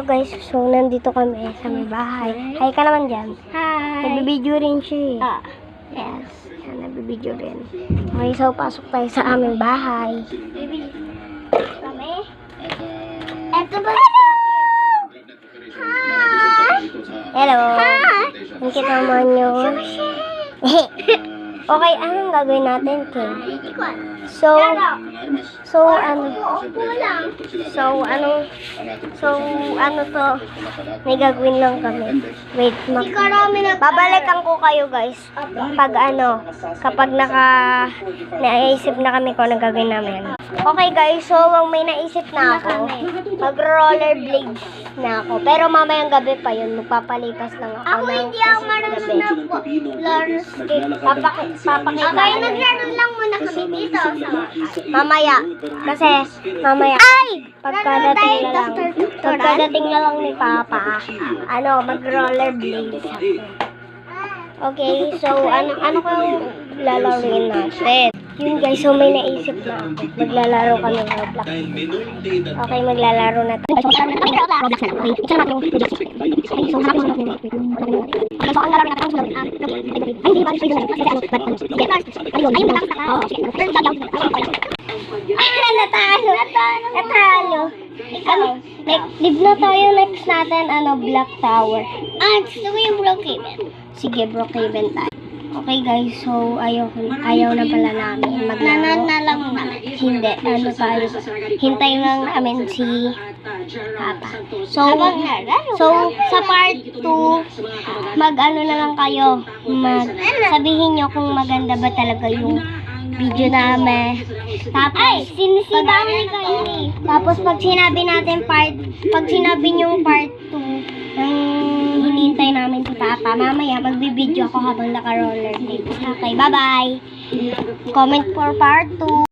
Hello guys, so nandito kami sa may bahay. Hi ka naman dyan. Hi! Nagbibideo rin siya eh. Yes. Nagbibideo rin. Okay, so pasok tayo sa aming bahay. Kami? Eto ba? Hello! Hi! Ang kita mo nyo. Okay, anong gagawin natin, King? So ano to, may gagawin lang kami. Wait, babalikan ko kayo guys. Kapag naisip na kami kung anong gagawin namin. Okay guys, so may naisip na ako. Mag-rollerblades na ako. Pero mamayang gabi pa yun, magpapalipas lang ako. Ako hindi ako marunong na roller skate. Papakita. Okay, naglaro lang muna kami dito sa Mamaya. Kasi, mamaya. Pagkadating na lang ni Papa, mag-rollerblades ako. Okay, so, ano kang lalaruin natin? Yun guys, so may naisip na ako. Maglalaro kami ng Roblox. Okay, maglalaro na tayo. So, ang laro natin natalo. Ikaw, live na tayo next natin, Black Tower. Gusto ko yung Brookhaven. Sige, Brookhaven tayo. Okay guys, so ayaw na pala namin maglaro. Lang na. Hindi, tayo. Hintayin lang namin si Papa. So sa part 2, na lang kayo. Sabihin nyo kung maganda ba talaga yung video namin. Tapos, tapos pag sinabi nyo part 2, hinihintay namin si Papa. Mamaya, magbibideo ako habang naka-rollerblades. Okay, bye-bye! Comment for part 2.